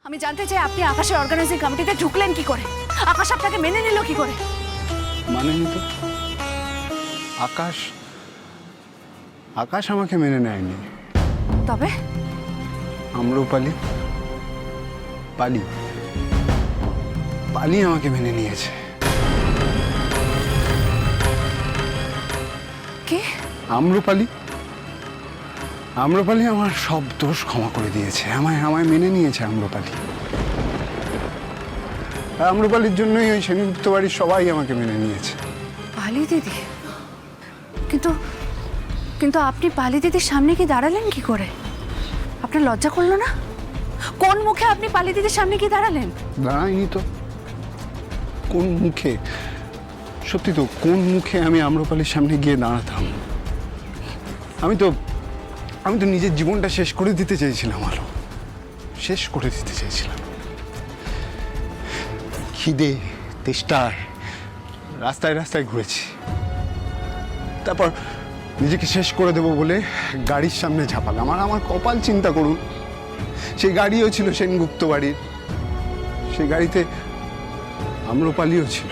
আমি জানতে চাই আপনি আকাশের অর্গানাইজিং কমিটিতে ঢুকলেন কি করে? আকাশ আপনাকে মেনে নিল কি করে? মানেনি তো। আকাশ আকাশ আমাকে মেনে নেয়নি। তবে আম্রপালি পালি পালি আমাকে মেনে নিয়েছে। কি? আম্রপালি আম্রপালি আমার সব দোষ ক্ষমা করে দিয়েছে, আমায় মেনে নিয়েছে আম্রপালি। আর আম্রপালির জন্যই ওই সেনগুপ্ত বাড়ির সবাই আমাকে মেনে নিয়েছে। পালি দিদি? কিন্তু কিন্তু আপনি পালি দিদির সামনে কি দাঁড়ালেন কি করে? আপনার লজ্জা করলো না? কোন মুখে আপনি পালি দিদির সামনে কি দাঁড়ালেন? দাঁড়াইনি তো। কোন মুখে? সত্যি তো, কোন মুখে আমি আম্রপালির সামনে গিয়ে দাঁড়াতাম? আমি তো নিজের জীবনটা শেষ করে দিতে চেয়েছিলাম, আলো শেষ করে দিতে চেয়েছিলাম। খিদে তেষ্টায় রাস্তায় রাস্তায় ঘুরেছি, তারপর নিজেকে শেষ করে দেবো বলে গাড়ির সামনে ঝাঁপালাম। আমার কপাল চিন্তা করুন, সেই গাড়িও ছিল সেনগুপ্ত বাড়ির, সেই গাড়িতে আম্রপালিও ছিল।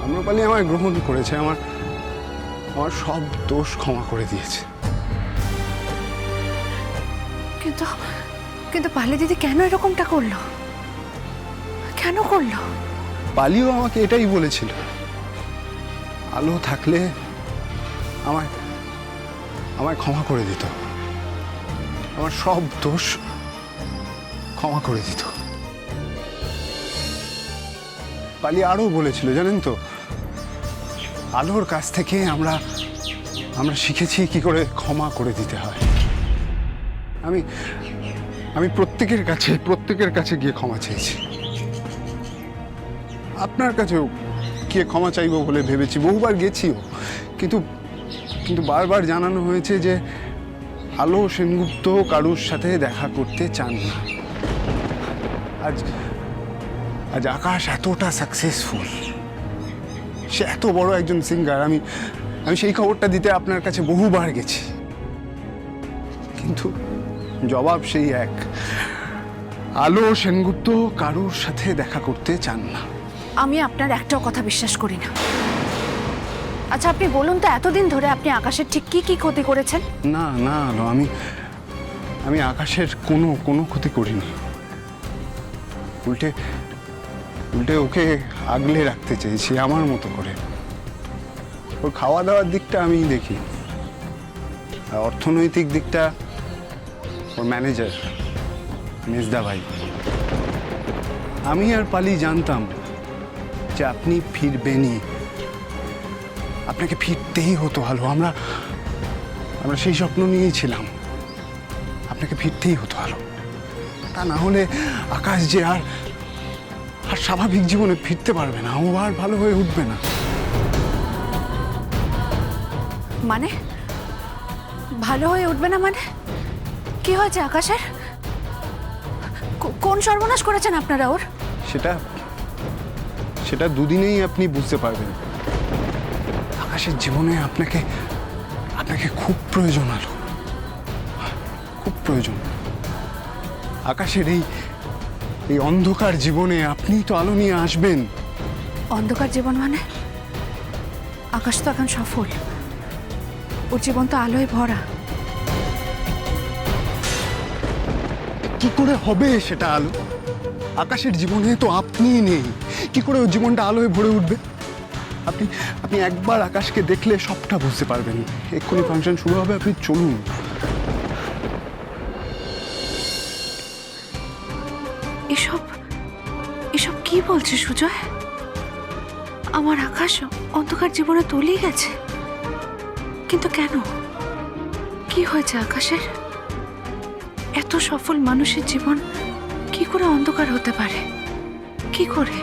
আম্রপালি আমায় গ্রহণ করেছে, আমার সব দোষ ক্ষমা করে দিয়েছে। কিন্তু কিন্তু পালি দিদি কেন এরকমটা করলো? কেন করলো? পালিও আমাকে এটাই বলেছিল, আলো থাকলে আমায় ক্ষমা করে দিত, আমার সব দোষ ক্ষমা করে দিত। পালি আরও বলেছিল, জানেন তো, আলোর কাছ থেকে আমরা শিখেছি কি করে ক্ষমা করে দিতে হয়। আমি প্রত্যেকের কাছে গিয়ে ক্ষমা চেয়েছি, আপনার কাছেও গিয়ে ক্ষমা চাইবো বলে ভেবেছি, বহুবার গেছিও, কিন্তু বারবার জানানো হয়েছে যে আলো সেনগুপ্ত কারুর সাথে দেখা করতে চান না। আজ আকাশ এতটা সাকসেসফুল, সে এত বড় একজন সিঙ্গার, আমি সেই খবরটা দিতে আপনার কাছে বহুবার গেছি, কিন্তু জবাব সেই এক, আলো সেনগুপ্ত কারুর সাথে দেখা করতে চান না। আমি আপনার একটাও কথা বিশ্বাস করি না। আচ্ছা আপনি বলুন তো, এতদিন ধরে আপনি আকাশের ঠিক কি কি ক্ষতি করেছেন? না আলো, আমি আকাশের কোনো ক্ষতি করিনি। উল্টে ওকে আগলে রাখতে চেয়েছি আমার মতো করে। ওর খাওয়া দাওয়ার দিকটা আমি দেখি, আর অর্থনৈতিক দিকটা ওর ম্যানেজার মেজদা ভাই। আমি আর পালি জানতাম যে আপনি ফিরবেনই, আপনাকে ফিরতেই হতো আলো। আমরা সেই স্বপ্ন নিয়েই ছিলাম, আপনাকে ফিরতেই হতো আলো। তা না হলে আকাশ যে আর স্বাভাবিক জীবনে ফিরতে পারবে না, ও আর ভালো হয়ে উঠবে না। মানে ভালো হয়ে উঠবে না মানে? কি হয়েছে আকাশের? কোন সর্বনাশ করেছেন আপনারা ওর? সেটা দুদিনেই আপনি বুঝতে পারবেন। আকাশের জীবনে আপনাকে খুব প্রয়োজন আলো, খুব প্রয়োজন। আকাশের এই অন্ধকার জীবনে আপনি তো আলো নিয়ে আসবেন। অন্ধকার জীবন মানে? আকাশ তো এখন সফল, ওর জীবন তো আলোয় ভরা। কি করে হবে সেটা আলো? আকাশের জীবনে তো আপনি নেই, কি করে ওর জীবনটা আলোয় ভরে উঠবে? আপনি একবার আকাশকে দেখলে সবটা বুঝতে পারবেন। এক্ষুনি ফাংশন শুরু হবে, আপনি চলুন। এসব কি বলছে সুজয়? আমার আকাশ অন্ধকার জীবনে তলিয়ে গেছে, কিন্তু কেন? কি হয়েছে আকাশের? এত সফল মানুষের জীবন কি করে অন্ধকার হতে পারে? কি করে?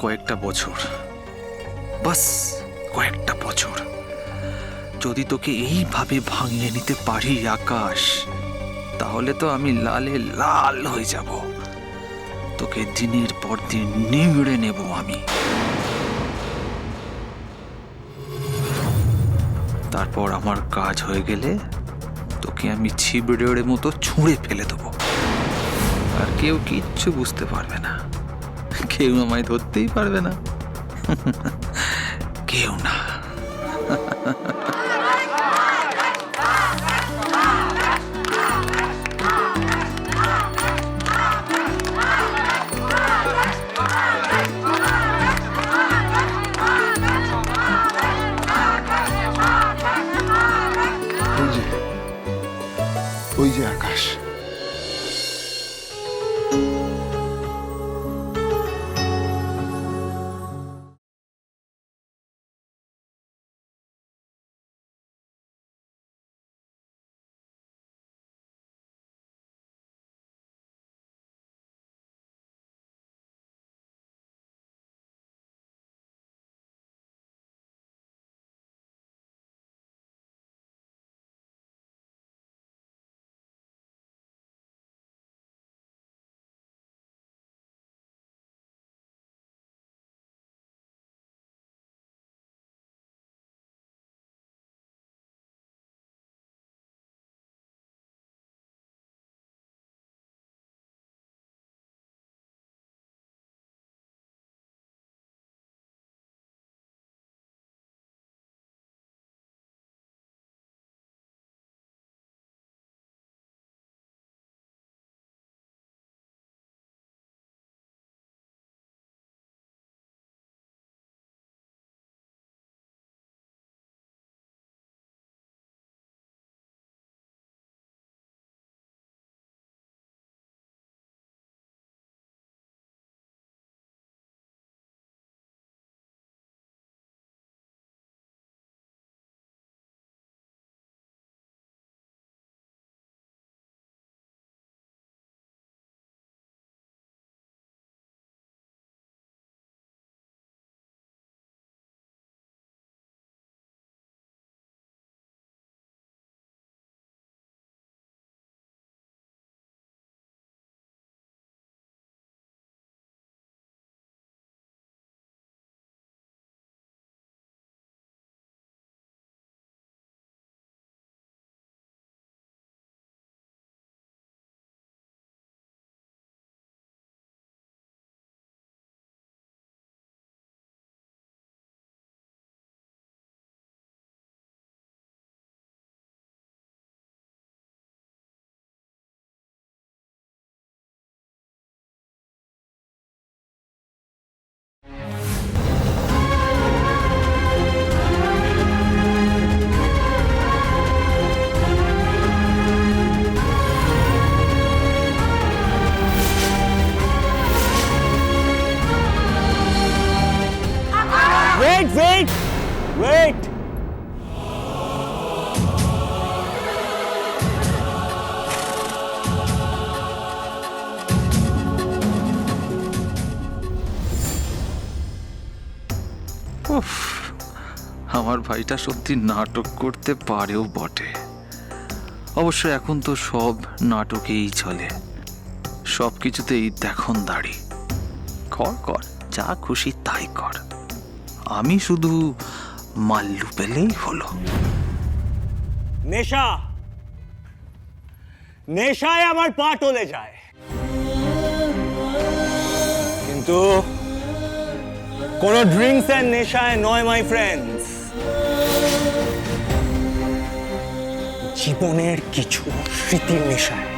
কয়েকটা বছর, বাস কয়েকটা বছর যদি তোকে এইভাবে ভাঙিয়ে নিতে পারি আকাশ, তাহলে তো আমি লালে লাল হয়ে যাব। তোকে দিনের পর দিন নিংড়ে নেব আমি। তারপর আমার কাজ হয়ে গেলে তোকে আমি ছিবড়ের মতো ছুঁড়ে ফেলে দেবো, আর কেউ কিচ্ছু বুঝতে পারবে না, কেউ আমায় ধরতেই পারবে না, কেউ না। ওই যে আকাশ, Wait! Wait! উফ, আমার ভাইটা সত্যি নাটক করতে পারেও বটে। অবশ্য এখন তো সব নাটকেই চলে, সব কিছুতেই দেখন দাড়ি। কর কর, যা খুশি তাই কর, আমি শুধু মাল্লু পেলেই হলো। নেশা, নেশায় আমার পা টলে যায়, কিন্তু কোন ড্রিঙ্কস এর নেশায় নয় মাই ফ্রেন্ডস। জীবনের কিছু স্মৃতির নেশায়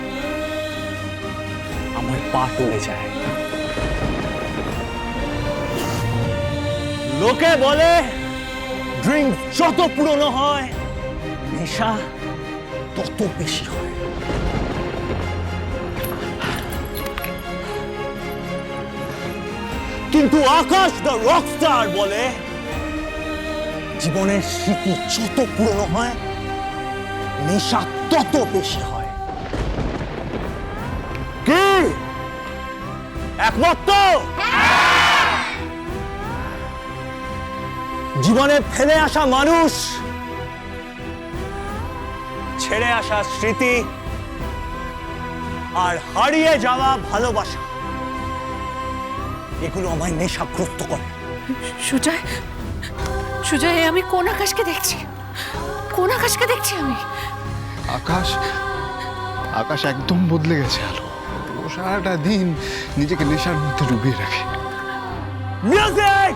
আমার পা টলে যায়। লোকে বলে ড্রিঙ্ক যত পুরনো হয় নেশা তত বেশি হয়। কিন্তু আকাশ দ্য রকস্টার বলে জীবনের স্মৃতি যত পুরনো হয় নেশা তত বেশি হয়। কি একমত তো? জীবনে ফেলে আসা মানুষ, ছেড়ে আসা স্মৃতি, আর হারিয়ে যাওয়া ভালোবাসা, এগুলো আমায় নেশাগ্রস্ত করে। সুজয়, সুজয়, আমি কোন আকাশকে দেখছি? কোন আকাশকে দেখছি আমি? আকাশ, আকাশ একদম বদলে গেছে আলো। ও সারাটা দিন নিজেকে নেশার মধ্যে ডুবিয়ে রাখে। মিউজিক!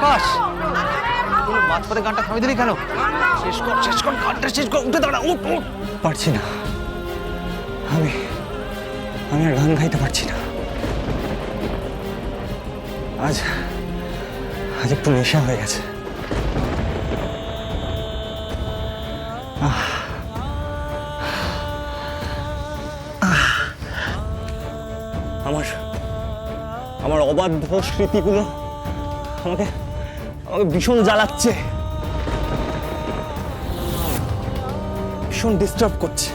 আকাশ তুই মাঝপথে গানটা থামিয়ে দিলি কেন? শেষ কর গানটা শেষ কর, উঠে দাঁড়া, উঠ উঠ। পারছি না, আমি আমি আর গান গাইতে পারছি না। আজ আজ একটু নেশা হয়ে গেছে। আমার আমার অবাধ্য স্মৃতিগুলো আমাকে আমাকে ভীষণ জ্বালাচ্ছে, ভীষণ ডিস্টার্ব করছে।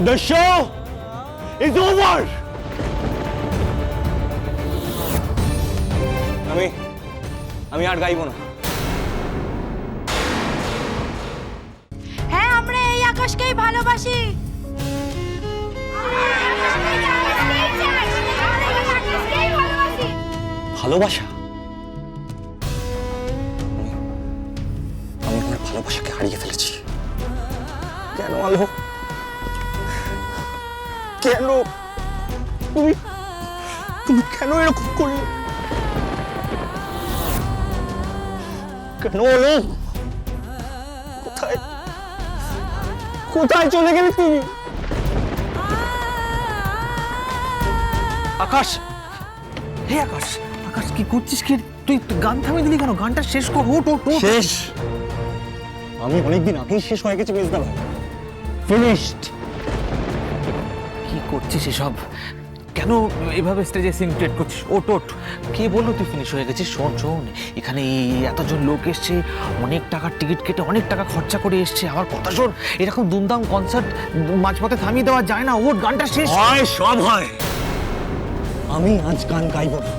The show is over. আমি আর গাইবো না। হ্যাঁ, আমরা এই আকাশকেই ভালোবাসি। ভালোবাসা? আমি আমার ভালোবাসাকে হারিয়ে ফেলেছি। কেন আলো? কেন তুমি তুমি কেন এরকম করলে? কেন আলো? কোথায় কোথায় চলে গেলে তুমি? আকাশ, হে আকাশ, আকাশ কি করছিস? কি তুই গান থামিয়ে দিলি কেন? গানটা শেষ কর, ওঠ ওঠ ওঠ। শেষ? আমি অনেকদিন আগেই শেষ হয়ে গেছি মেজদা ভাই, ফিনিশড। কি করছিস এসব? কেন এভাবে স্টেজে সিন ক্রিয়েট করছিস? ওঠ ওঠ। কে বললো তুই ফিনিশ হয়ে গেছিস? শোন শোন, এখানে এতজন লোক এসছে, অনেক টাকার টিকিট কেটে অনেক টাকা খরচা করে এসছে। আমার কথা শোন, এরকম দুমদাম কনসার্ট মাঝপথে থামিয়ে দেওয়া যায় না। ওঠ, গানটা শেষ হয়, সব হয়। আমি আজ গান গাইব না।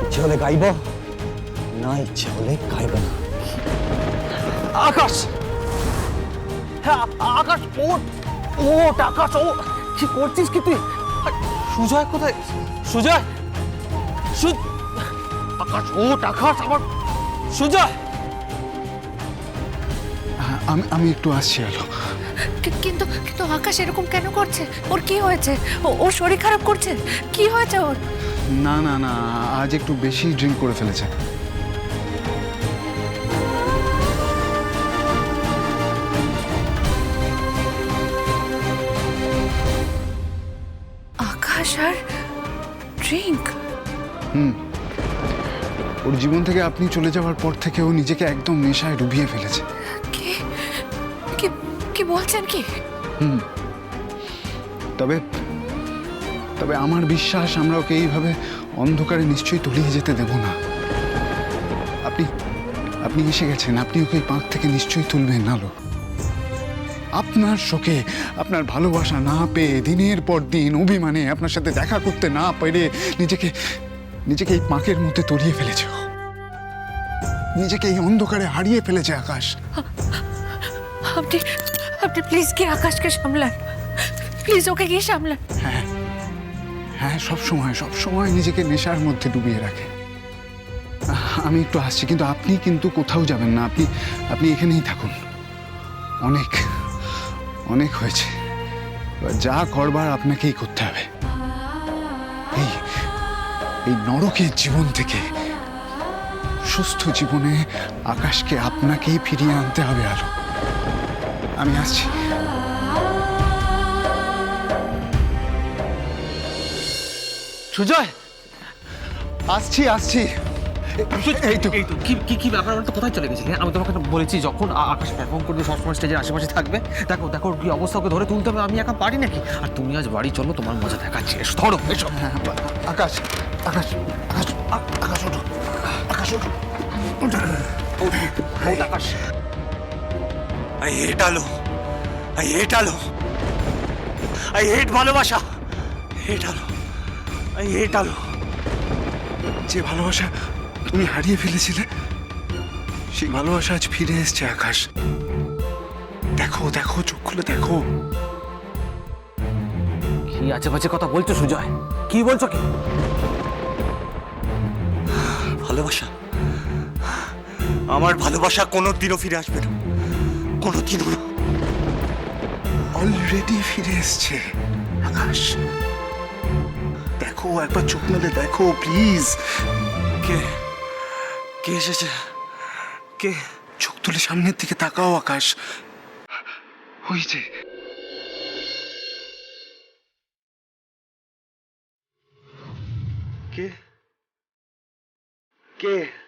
ইচ্ছে হলে গাইব, না ইচ্ছে হলে গাইব না। আকাশ, হ্যাঁ আকাশ, ওঠ ওঠ আকাশ, ও কি করছিস কি তুই? সুজয় কোথায়? সুজয়, আকাশ ওঠ আকাশ, আমার সুজয়। আমি একটু আসছি আলো। কিন্তু কিন্তু আকাশ এরকম কেন করছে? ওর কি হয়েছে? ওর শরীর খারাপ করছে? কি হয়েছে ওর? না না না, আজ একটু বেশি ড্রিঙ্ক করে ফেলেছে। আকাশ আর ড্রিঙ্ক? ওর জীবন থেকে আপনি চলে যাওয়ার পর থেকে ও নিজেকে একদম নেশায় ডুবিয়ে ফেলেছে। কি কি কি বলছেন কি? তবে তবে আমার বিশ্বাস আমরা ওকে এইভাবে অন্ধকারে নিশ্চয়ই তলিয়ে যেতে দেব না। আপনি আপনি এসে গেছেন, আপনি ওকে এই পাঁক থেকে নিশ্চয়ই তুলবেন আলো। আপনার শোকে, আপনার ভালোবাসা না পেয়ে দিনের পর দিন অভিমানে আপনার সাথে দেখা করতে না পেরে নিজেকে নিজেকে এই পাঁকের মধ্যে তলিয়ে ফেলেছে ও। নিজেকে এই অন্ধকারে হারিয়ে ফেলেছে আকাশ। আপনি আপনি প্লিজ কি আকাশকে সামলান, প্লিজ ওকে গিয়ে সামলান। হ্যাঁ হ্যাঁ, সব সময় নিজেকে নেশার মধ্যে ডুবিয়ে রাখে। আমি একটু আসছি, কিন্তু আপনি কিন্তু কোথাও যাবেন না। আপনি আপনি এখানেই থাকুন। অনেক অনেক হয়েছে, এবার যা করবার আপনাকেই করতে হবে। এই এই নরকের জীবন থেকে সুস্থ জীবনে আকাশকে আপনাকেই ফিরিয়ে আনতে হবে আলো। আমি আসছি। সুজয়, আসছি। এই তো কি কি কি ব্যাপার? তো কোথায় চলে গেছিলি? আমি তোমাকে বলেছি যখন আকাশ পারফর্ম করবে সবসময় স্টেজের আশেপাশে থাকবে। দেখো দেখো কি অবস্থা, ওকে ধরে তুলতে হবে। আমি একা পারি নাকি? আর তুমি আজ বাড়ি চলো, তোমার মজা দেখাচ্ছি। এসো, ধরো, এসো। আকাশ আকাশ আকাশ আকাশ ওঠো, আকাশ ওঠো। আকাশ, I hate আলো, I hate আলো, I hate ভালোবাসা, hate আলো, I hate আলো। যে ভালোবাসা তুমি হারিয়ে ফেলেছিলে, সেই ভালোবাসা আজ ফিরে এসছে আকাশ। দেখো দেখো, চোখ খুলে দেখো। কি আছে বাজে কথা বলছো সুজয়? কি বলছো কি? ভালোবাসা, আমার ভালোবাসা কোনোদিনও ফিরে আসবে না, কোনোদিনও না। অলরেডি ফিরে এসছে আকাশ। দেখো দেখো, একবার চোখ মেলে দেখো প্লিজ। কে কে এসেছে? কে? চোখ তুলে সামনের দিকে তাকাও আকাশ। হয়েছে। কে কে?